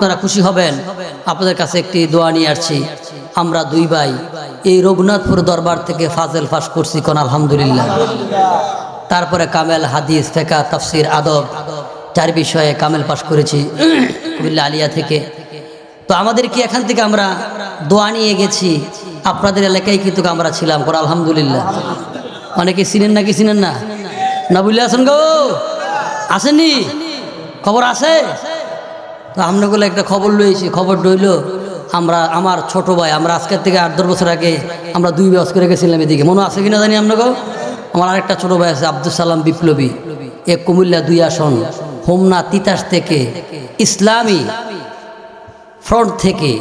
আপনারা খুশি হবেন। আপনাদের কাছে একটি দোয়া নিয়ে আসছি। আমরা দুই ভাই এই রঘুনাথপুর দরবার থেকে ফাজেল পাস করছি, কোন আলহামদুলিল্লাহ। তারপরে কামেল, হাদিস, ফিকহ, তাফসীর, আদব 4 বিষয়ে কামেল পাস করেছি কুমিল্লা আলিয়া থেকে। তো আমাদের কি এখান থেকে আমরা দোয়া নিয়ে গেছি, আপনাদের এলাকায় কিন্তু আমরা ছিলাম, কোন আলহামদুলিল্লাহ। অনেকে চিনেন নাকি চিনেন না? না বুঝলে আছেন গো, আসেননি? খবর আছে? তো আপনাগুলো একটা খবর লইছি। খবর রইল আমার ছোট ভাই, আমরা আজকের থেকে 8-10 বছর আগে আমরা 2 বছর করে গেছিলাম এদিকে, মনে আছে কিনা জানি আপনাকে। আমার আরেকটা ছোট ভাই আছে আব্দুল সালাম বিপ্লবী, কুমিল্লা 2 আসন হোমনা তিতাস থেকে, ইসলামী ফ্রন্ট থেকে,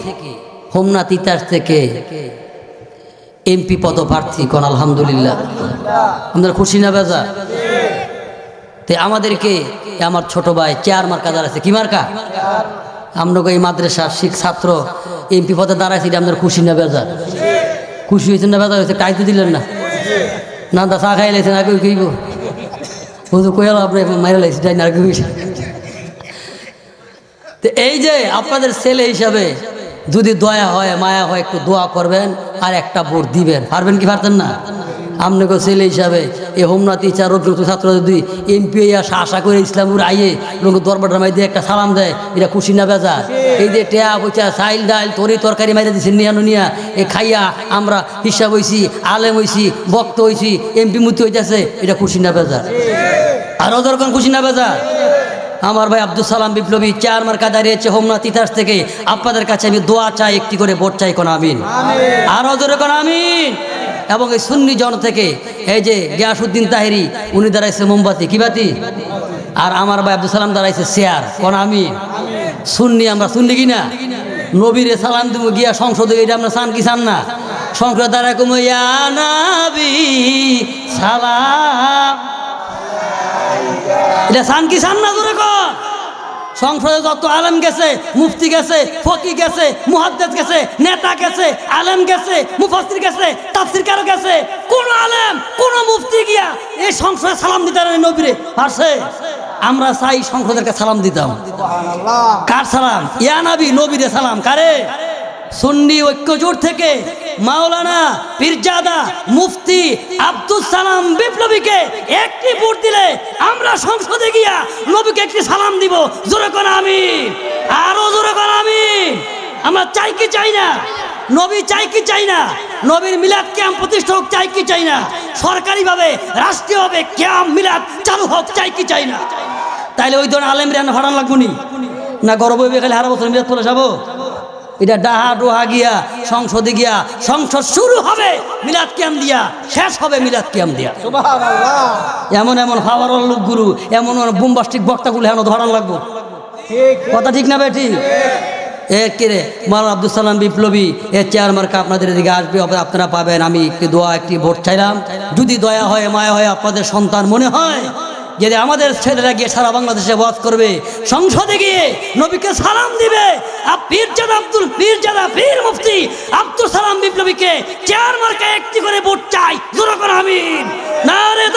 হোমনা তিতাস থেকে এমপি পদপ্রার্থী, কোন আলহামদুলিল্লাহ। আমাদের খুশি না বেজা? তে আমাদেরকে আমার ছোট ভাই চেয়ার মার্কা দাঁড়াইছে। কি মার্কা? আপনাকে এই মাদ্রাসার ছাত্র এমপি পদে দাঁড়াইছে, এটা আপনার খুশি না বেজা? খুশি হয়েছেন না বেজা হয়েছে? টাইতে দিলেন না? না দা চা খাই লাইছেন আগে কইব বুঝু কইল আপনি মাইরা লাইছি তাই না আগে। তো এই যে আপনাদের ছেলে হিসাবে যদি দয়া হয়, মায়া হয়, একটু দোয়া করবেন আর একটা ভোট দিবেন। পারবেন কি পারতেন না? আপনাকে ছেলে হিসাবে এই হোমনা টিচার ছাত্র যদি এমপি আশা করে ইসলামপুর আইয়ে দরবার মাই দিয়ে একটা সালাম দেয়, এটা খুশি না বেজা? এই যে টেয়া পয়সা চাইল ডাইল তরকারি মাইরা দিচ্ছেন নিয়া এ খাইয়া আমরা হিসাব হয়েছি, আলেম হয়েছি, বক্ত হয়েছি, এমপি মুক্তি হইতেছে, এটা খুশি না বেজা? আরও দরকার খুশি না বেজা? আমার ভাই আব্দুল সালাম বিপ্লবী চেয়ার মার্কা দাঁড়িয়েছে হোমনা তিতাস থেকে। আপনাদের কাছে আমি দোয়া চাই, একটি করে ভোট চাই, কোন আমিন? আরো জোরে কোন আমিন? এবং এই সুন্নি জন থেকে এই যে গিয়াসউদ্দিন তাহেরি, উনি দাঁড়াইছে মোমবাতি, কি বাতি? আর আমার ভাই আব্দুল সালাম দাঁড়াইছে চেয়ার, কোন আমিন? সুন্নি, আমরা সুন্নি কিনা? নবীরে সালাম দিব গিয়া সংসদে, এটা আমরা চান কি চান না? সংসদ দাঁড়ায় কম ইয়া নবী সালাম, এটা চান কি চান না? জোরে কর। সংসদে যত আলেম গেছে, মুফতি গেছে, ফকি গেছে, মুহাদ্দিস গেছে, নেতা গেছে, আলেম গেছে, মুফাসসির গেছে, তাফসীরকার গেছে, কোন আলেম কোন মুফতি গিয়া এই সংসদে সালাম দিতে নবীরে পারছে? আমরা চাই সংসদেরকে সালাম দিতাম। সুবহানাল্লাহ। কার সালাম? ইয়া নবী, নবীরে সালাম। কারে? সুন্নি ঐক্যজোট থেকে মাওলানা পীরজাদা মুফতি আব্দুল সালাম বিপ্লবীকে একটি ভোট দিলে আমরা সংসদে গিয়া নবীকে একটি সালাম দিব। জোরে কোন আমিন? আরো জোরে কোন আমিন? আমরা চাই কি চাই না? নবী চাই কি চাই না? নবীর মিলাদ ক্যাম্প প্রতিষ্ঠা হোক, চাই কি চাই না? সরকারিভাবে রাষ্ট্রীয়ভাবে ক্যাম্প মিলাদ চালু হোক, চাই কি চাই না? তাইলে ওই ধরনের আলেম রান্না ফাটান লাগবো নি না? গর্ব হইবে খালি হারা বছর মিলাদ পড়ে যাবো? এটা ডাহা ডোহা গিয়া সংসদে গিয়া সংসদ শুরু হবে মিলাদ কিয়াম দিয়া, শেষ হবে মিলাদ কিয়াম দিয়া। সুবহানাল্লাহ। এমন এমন ফাওয়ার লোক গুরু, এমন বোমবাস্টিক বক্তাগুলো হেন ধরান লাগবো। কথা ঠিক না বেটি? রে মাওলানা আব্দুল সালাম বিপ্লবী এর চেয়ার মার্কা আপনাদের এদিকে আসবে, আপনারা পাবেন। আমি একটি দোয়া, একটি ভোট চাইলাম। যদি দয়া হয়, মায়া হয়, আপনাদের সন্তান মনে হয় যদি আমাদের ছেলেরা গিয়ে সারা বাংলাদেশে ওয়াজ করবে, সংসদে গিয়ে নবীকে সালাম দিবে, পীর মুফতি আব্দুল সালাম বিপ্লবীকে চেয়ার মার্কা একটি করে ভোট চাই। জোরে করে আমিন। নারে